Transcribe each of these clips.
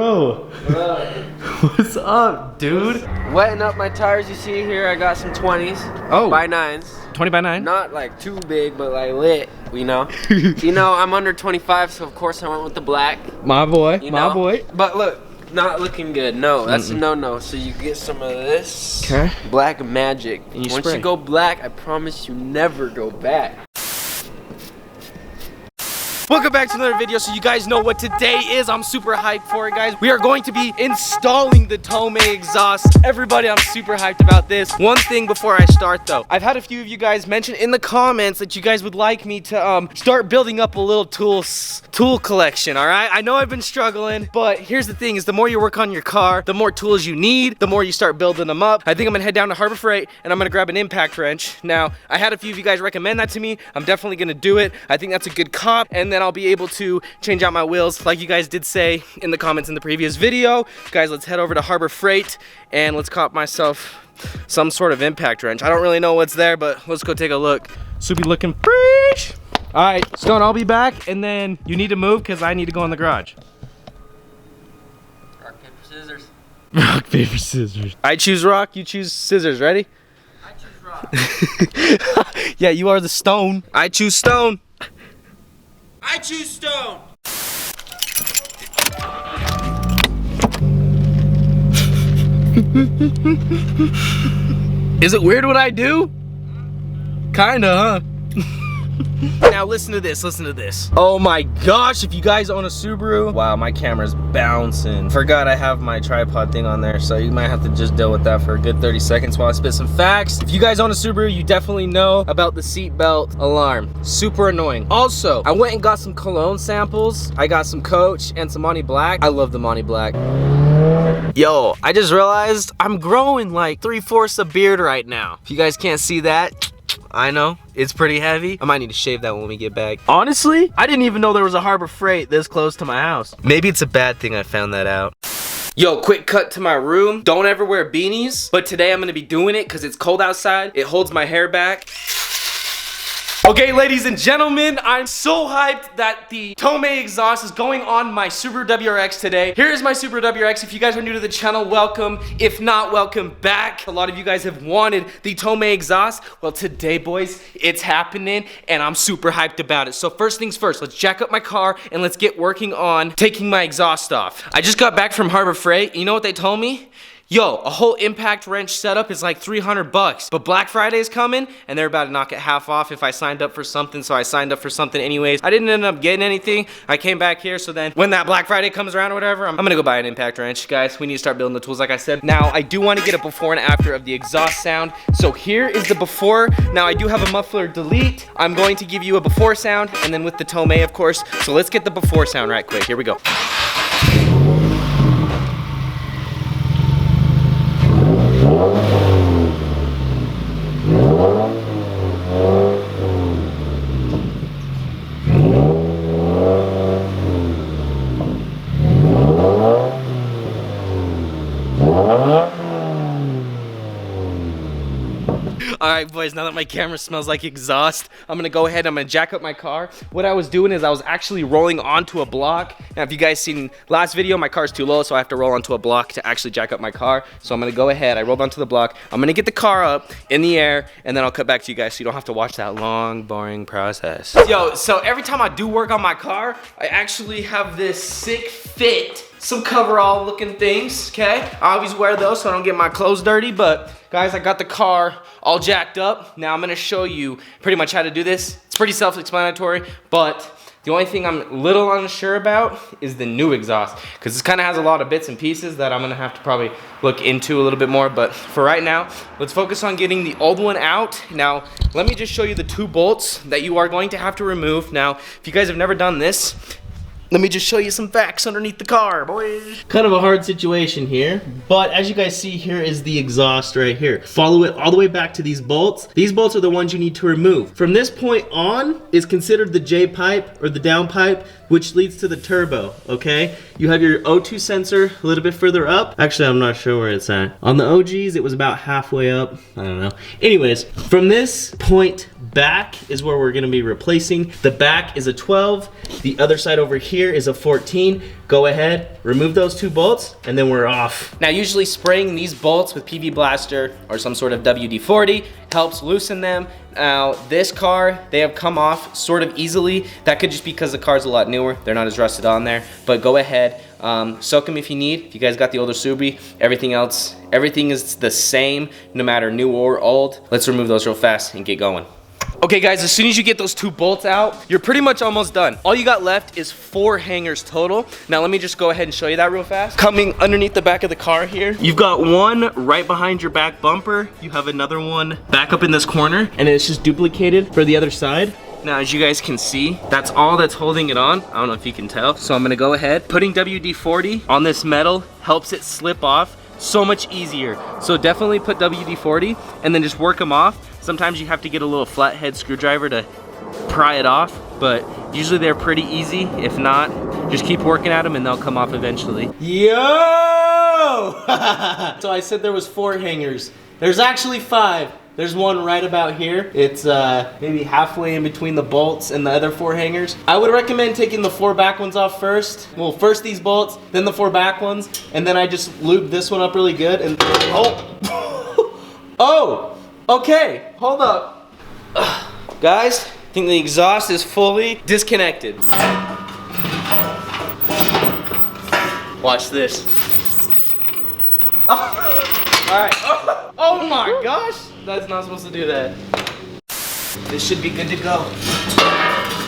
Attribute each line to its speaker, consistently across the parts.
Speaker 1: Bro, what's up, dude?
Speaker 2: Wetting up my tires, you see here, I got some 20s.
Speaker 1: Oh.
Speaker 2: By 9s.
Speaker 1: 20 by 9?
Speaker 2: Not like too big, but like lit, you know? You know, I'm under 25, so of course I went with the black.
Speaker 1: My boy,
Speaker 2: my boy. But look, not looking good. No, that's a no-no. So you get some of this black magic.
Speaker 1: And you
Speaker 2: Once
Speaker 1: spray.
Speaker 2: you go black, I promise you never go back.
Speaker 1: Welcome back to another video. So you guys know what today is. I'm super hyped for it, guys. We are going to be installing the Tomei exhaust. Everybody, I'm super hyped about this. One thing before I start though, I've had a few of you guys mention in the comments that you guys would like me to start building up a little tool collection, all right? I know I've been struggling, but here's the thing is the more you work on your car, the more tools you need, the more you start building them up. I think I'm gonna head down to Harbor Freight and I'm gonna grab an impact wrench. Now, I had a few of you guys recommend that to me. I'm definitely gonna do it. I think that's a good cop, and then I'll be able to change out my wheels like you guys did say in the comments in the previous video. Guys, let's head over to Harbor Freight and let's cop myself some sort of impact wrench. I don't really know what's there, but let's go take a look. Soupy looking fresh. All right, Stone, I'll be back, and then you need to move because I need to go in the garage.
Speaker 2: Rock, paper, scissors.
Speaker 1: Rock, paper, scissors. I choose rock, you choose scissors. Ready?
Speaker 2: I choose rock.
Speaker 1: Yeah, you are the stone. I choose stone.
Speaker 2: I choose stone.
Speaker 1: Is it weird what I do? Kinda, huh? Now listen to this, listen to this. Oh my gosh, if you guys own a Subaru, wow, my camera's bouncing. Forgot I have my tripod thing on there, so you might have to just deal with that for a good 30 seconds while I spit some facts. If you guys own a Subaru, you definitely know about the seatbelt alarm. Super annoying. Also, I went and got some cologne samples. I got some Coach and some Monty Black. I love the Monty Black. Yo, I just realized I'm growing like 3/4 a beard right now. If you guys can't see that, I know, it's pretty heavy. I might need to shave that when we get back. Honestly, I didn't even know there was a Harbor Freight this close to my house. Maybe it's a bad thing I found that out. Yo, quick cut to my room. Don't ever wear beanies, but today I'm gonna be doing it because it's cold outside. It holds my hair back. Okay, ladies and gentlemen, I'm so hyped that the Tomei exhaust is going on my Subaru WRX today. Here is my Subaru WRX. If you guys are new to the channel, welcome. If not, welcome back. A lot of you guys have wanted the Tomei exhaust. Well, today, boys, it's happening, and I'm super hyped about it. So first things first, let's jack up my car, and let's get working on taking my exhaust off. I just got back from Harbor Freight. You know what they told me? Yo, a whole impact wrench setup is like 300 bucks, but Black Friday is coming and they're about to knock it half off if I signed up for something, so I signed up for something anyways. I didn't end up getting anything. I came back here, so then when that Black Friday comes around or whatever, I'm gonna go buy an impact wrench. Guys, we need to start building the tools like I said. Now, I do want to get a before and after of the exhaust sound. So here is the before. Now, I do have a muffler delete. I'm going to give you a before sound and then with the Tomei, of course. So let's get the before sound right quick. Here we go. Alright boys, now that my camera smells like exhaust, I'm gonna go ahead, I'm gonna jack up my car. What I was doing is I was actually rolling onto a block. Now if you guys seen last video, my car's too low, so I have to roll onto a block to actually jack up my car. So I'm gonna go ahead, I rolled onto the block, I'm gonna get the car up in the air, and then I'll cut back to you guys so you don't have to watch that long, boring process. Yo, so every time I do work on my car, I actually have this sick fit, some coverall looking things, okay? I always wear those so I don't get my clothes dirty, but guys, I got the car all jacked up. Now I'm gonna show you pretty much how to do this. It's pretty self-explanatory, but the only thing I'm a little unsure about is the new exhaust, because this kind of has a lot of bits and pieces that I'm gonna have to probably look into a little bit more, but for right now, let's focus on getting the old one out. Now, let me just show you the 2 bolts that you are going to have to remove. Now, if you guys have never done this, let me just show you some facts underneath the car, boys. Kind of a hard situation here, but as you guys see, here is the exhaust right here. Follow it all the way back to these bolts. These bolts are the ones you need to remove. From this point on is considered the J pipe or the down pipe, which leads to the turbo, okay? You have your O2 sensor a little bit further up. Actually, I'm not sure where it's at. On the OGs, it was about halfway up. I don't know. Anyways, from this point back is where we're gonna be replacing. The back is a 12. The other side over here here is a 14. Go ahead, remove those 2 bolts, and then we're off. Now, usually spraying these bolts with PV Blaster or some sort of WD-40 helps loosen them. Now, this car, they have come off sort of easily. That could just be because the car's a lot newer. They're not as rusted on there, but go ahead, soak them if you need. If you guys got the older Subaru, everything is the same, no matter new or old. Let's remove those real fast and get going. Okay guys, as soon as you get those 2 bolts out, you're pretty much almost done. All you got left is 4 hangers total. Now let me just go ahead and show you that real fast. Coming underneath the back of the car here, you've got one right behind your back bumper. You have another one back up in this corner, and it's just duplicated for the other side. Now, as you guys can see, that's all that's holding it on. I don't know if you can tell. So I'm gonna go ahead. Putting WD-40 on this metal helps it slip off so much easier. So definitely put WD-40 and then just work them off. Sometimes you have to get a little flathead screwdriver to pry it off, but usually they're pretty easy. If not, just keep working at them and they'll come off eventually. Yo! So I said there was 4 hangers. There's actually 5. There's one right about here. It's maybe halfway in between the bolts and the other 4 hangers. I would recommend taking the 4 back ones off first. Well, first these bolts, then the 4 back ones, and then I just lube this one up really good and, oh! Oh! Okay, hold up. Guys, I think the exhaust is fully disconnected. Watch this. Oh. All right. Oh my gosh, that's not supposed to do that. This should be good to go.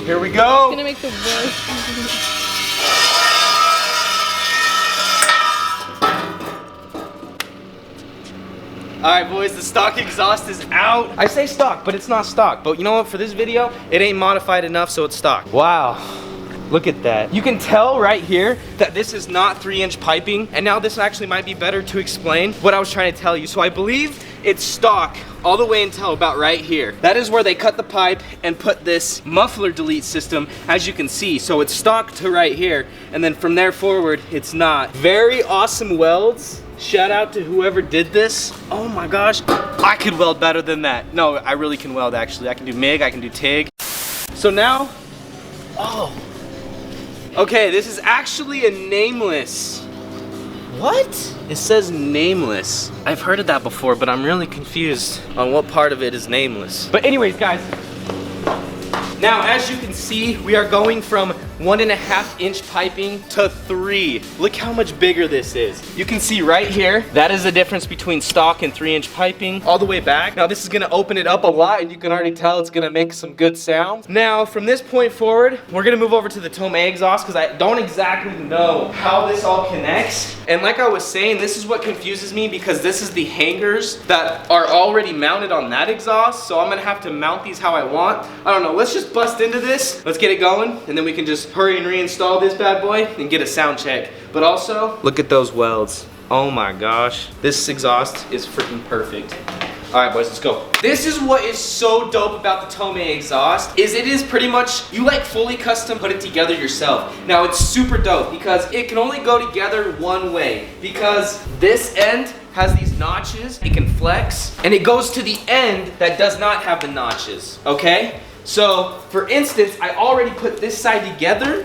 Speaker 1: Here we go.
Speaker 3: It's gonna make the worst.
Speaker 1: All right, boys, the stock exhaust is out. I say stock, but it's not stock. But you know what? For this video, it ain't modified enough, so it's stock. Wow, look at that. You can tell right here that this is not 3-inch piping. And now this actually might be better to explain what I was trying to tell you. So I believe it's stock all the way until about right here. That is where they cut the pipe and put this muffler delete system, as you can see. So it's stock to right here. And then from there forward, it's not. Very awesome welds. Shout out to whoever did this. Oh my gosh, I could weld better than that. No, I really can weld actually. I can do MIG, I can do TIG. So now, oh. Okay, this is actually a nameless. What? It says nameless. I've heard of that before, but I'm really confused on what part of it is nameless. But anyways, guys, now as you can see, we are going from 1.5-inch piping to 3. Look how much bigger this is. You can see right here, that is the difference between stock and 3-inch piping all the way back. Now this is gonna open it up a lot, and you can already tell it's gonna make some good sound. Now from this point forward, we're gonna move over to the Tomei exhaust because I don't exactly know how this all connects. And like I was saying, this is what confuses me because this is the hangers that are already mounted on that exhaust. So I'm gonna have to mount these how I want. I don't know, let's just bust into this. Let's get it going, and then we can just hurry and reinstall this bad boy and get a sound check. But also, look at those welds. Oh my gosh. This exhaust is freaking perfect. All right, boys, let's go. This is what is so dope about the Tomei exhaust, is it is pretty much, you like fully custom put it together yourself. Now it's super dope because it can only go together one way, because this end has these notches, it can flex, and it goes to the end that does not have the notches, okay? So, for instance, I already put this side together.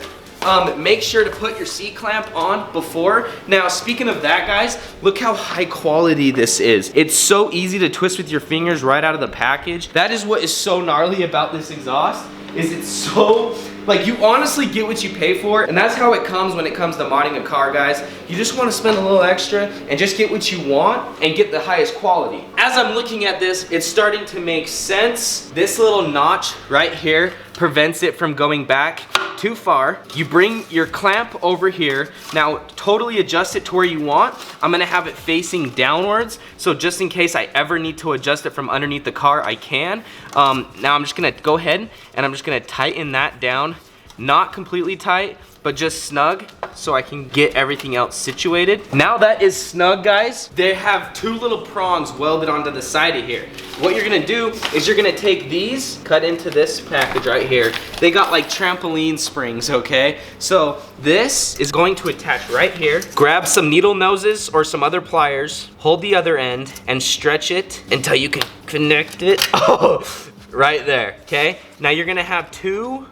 Speaker 1: Make sure to put your C-clamp on before. Now, speaking of that, guys, look how high quality this is. It's so easy to twist with your fingers right out of the package. That is what is so gnarly about this exhaust, is it's so, like, you honestly get what you pay for, and that's how it comes when it comes to modding a car, guys. You just want to spend a little extra and just get what you want and get the highest quality. As I'm looking at this, it's starting to make sense. This little notch right here prevents it from going back too far. You bring your clamp over here. Now, totally adjust it to where you want. I'm gonna have it facing downwards, so just in case I ever need to adjust it from underneath the car, I can. Now I'm just gonna go ahead and I'm just gonna tighten that down. Not completely tight, but just snug, so I can get everything else situated. Now that is snug, guys, they have 2 little prongs welded onto the side of here. What you're gonna do is you're gonna take these, cut into this package right here. They got like trampoline springs, okay? So this is going to attach right here. Grab some needle noses or some other pliers, hold the other end, and stretch it until you can connect it. Oh, right there, okay? Now you're gonna have 2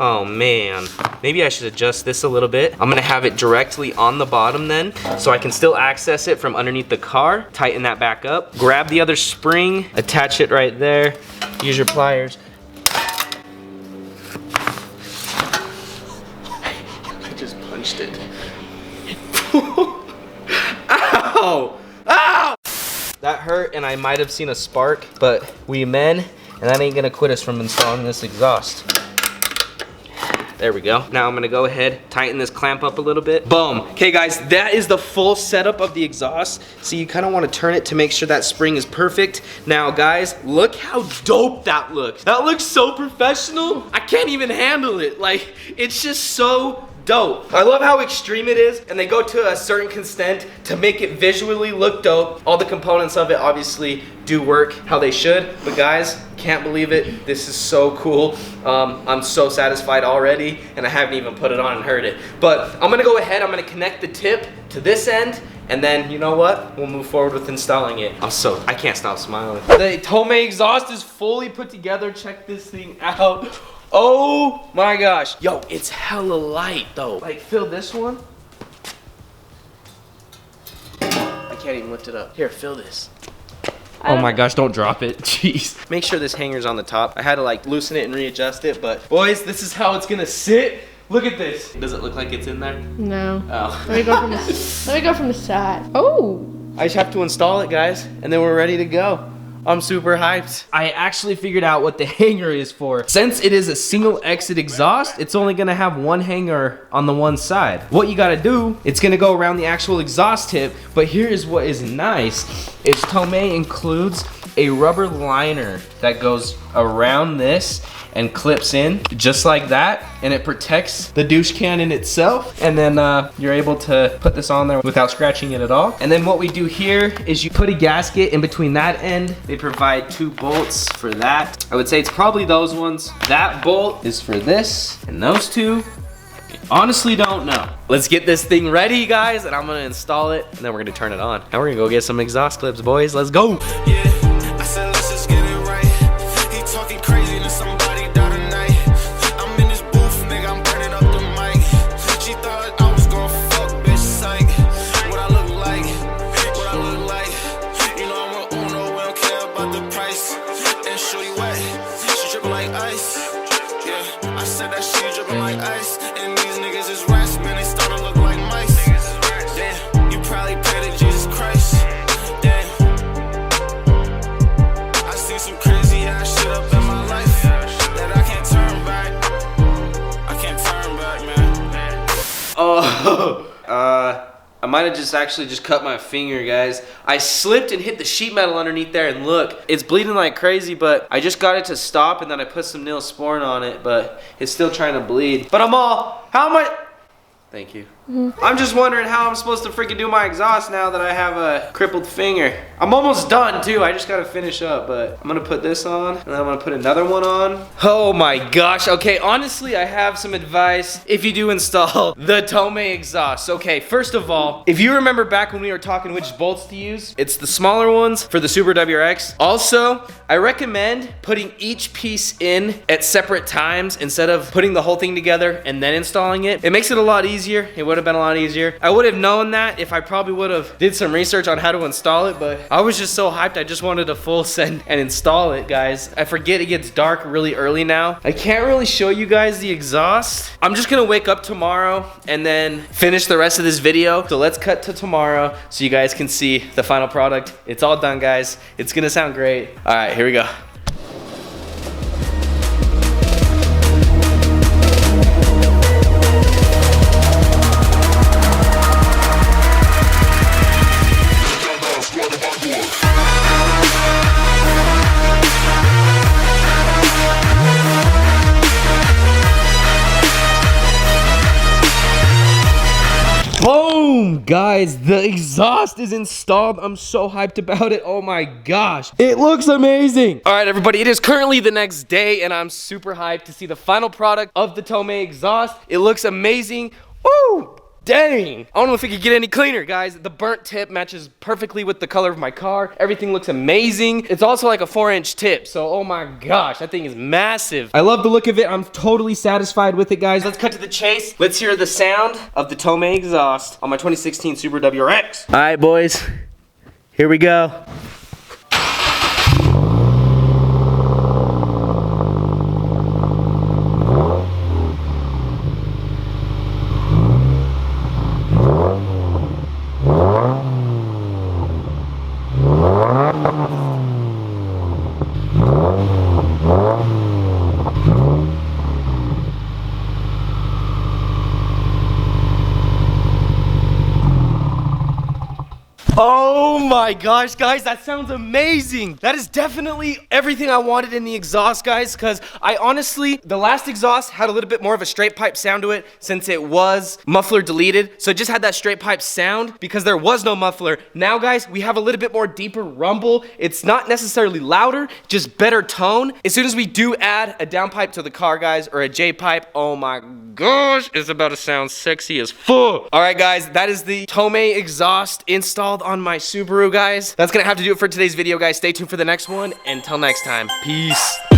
Speaker 1: Oh man, maybe I should adjust this a little bit. I'm gonna have it directly on the bottom then, so I can still access it from underneath the car. Tighten that back up. Grab the other spring, attach it right there. Use your pliers. I just punched it. Ow! Ow! That hurt and I might have seen a spark, but we men, and that ain't gonna quit us from installing this exhaust. There we go. Now I'm gonna go ahead, tighten this clamp up a little bit. Boom. Okay guys, that is the full setup of the exhaust. So you kind of want to turn it to make sure that spring is perfect. Now guys, look how dope that looks. That looks so professional. I can't even handle it. Like, it's just so dope. I love how extreme it is, and they go to a certain extent to make it visually look dope. All the components of it obviously do work how they should, but guys, can't believe it. This is so cool. I'm so satisfied already, and I haven't even put it on and heard it. But I'm gonna go ahead, I'm gonna connect the tip to this end, and then you know what? We'll move forward with installing it. I can't stop smiling. The Tomei exhaust is fully put together. Check this thing out. Oh my gosh. Yo, it's hella light though. Like, feel this one. I can't even lift it up. Here, feel this. Oh my gosh, don't drop it. Jeez. Make sure this hanger's on the top. I had to like loosen it and readjust it, but boys, this is how it's gonna sit. Look at this. Does it look like it's in there?
Speaker 3: No.
Speaker 1: Oh.
Speaker 3: Let me go from the side. Oh.
Speaker 1: I just have to install it, guys, and then we're ready to go. I'm super hyped. I actually figured out what the hanger is for. Since it is a single exit exhaust, it's only gonna have one hanger on the one side. What you gotta do, it's gonna go around the actual exhaust tip, but here is what is nice, is Tomei includes a rubber liner that goes around this and clips in just like that, and it protects the douche can in itself, and then you're able to put this on there without scratching it at all. And then what we do here is you put a gasket in between that end. They provide 2 bolts for that. I would say it's probably those ones. That bolt is for this, and those 2, honestly don't know. Let's get this thing ready, guys, and I'm gonna install it, and then we're gonna turn it on. Now we're gonna go get some exhaust clips, boys. Let's go.
Speaker 4: Yeah, I said let's just get it right. He talking crazy to somebody down tonight. I'm in this booth, nigga, I'm burning up the mic. She thought I was gonna fuck, bitch, psych. What I look like, what I look like. You know I'm a Uno, we don't care about the price. And shorty wet, she dripping like ice. Yeah, I said that she dripping like ice. And these niggas is rats, man, they starting to look like mice. Damn, you probably pray to Jesus Christ. Damn, I seen some crazy ass shit up in my life that I can't turn back. I can't turn back, man.
Speaker 1: Oh, I might have just actually cut my finger, guys. I slipped and hit the sheet metal underneath there, and look, it's bleeding like crazy, but I just got it to stop, and then I put some Neosporin on it, but it's still trying to bleed. But how am I? Thank you. I'm just wondering how I'm supposed to freaking do my exhaust now that I have a crippled finger. I'm almost done too, I just gotta finish up, but I'm gonna put this on, and then I'm gonna put another one on. Oh my gosh, okay, honestly, I have some advice if you do install the Tomei exhaust. Okay, first of all, if you remember back when we were talking which bolts to use, it's the smaller ones for the Subaru WRX. Also, I recommend putting each piece in at separate times instead of putting the whole thing together and then installing it. It makes it a lot easier. It would have been a lot easier. I would have known that if I probably would have did some research on how to install it, but I was just so hyped. I just wanted to full send and install it, guys. I forget it gets dark really early now. I can't really show you guys the exhaust. I'm just gonna wake up tomorrow and then finish the rest of this video. So let's cut to tomorrow so you guys can see the final product. It's all done, guys. It's gonna sound great. All right, here we go. Boom! Guys, the exhaust is installed. I'm so hyped about it. Oh my gosh. It looks amazing. All right, everybody, it is currently the next day, and I'm super hyped to see the final product of the Tomei exhaust. It looks amazing. Woo! dang. I don't know if it could get any cleaner, guys. The burnt tip matches perfectly with the color of my car. Everything looks amazing. It's also like a 4-inch tip, so oh my gosh, that thing is massive. I love the look of it. I'm totally satisfied with it, guys. Let's cut to the chase. Let's hear the sound of the Tomei exhaust on my 2016 Subaru WRX. All right, boys, here we go. Oh my gosh, guys, that sounds amazing. That is definitely everything I wanted in the exhaust, guys, because I honestly, the last exhaust had a little bit more of a straight pipe sound to it since it was muffler deleted. So it just had that straight pipe sound because there was no muffler. Now, guys, we have a little bit more deeper rumble. It's not necessarily louder, just better tone. As soon as we do add a downpipe to the car, guys, or a J pipe, oh my gosh, it's about to sound sexy as fuck. All right, guys, that is the Tomei exhaust installed on my Subaru, guys. That's gonna have to do it for today's video, guys. Stay tuned for the next one. Until next time, peace.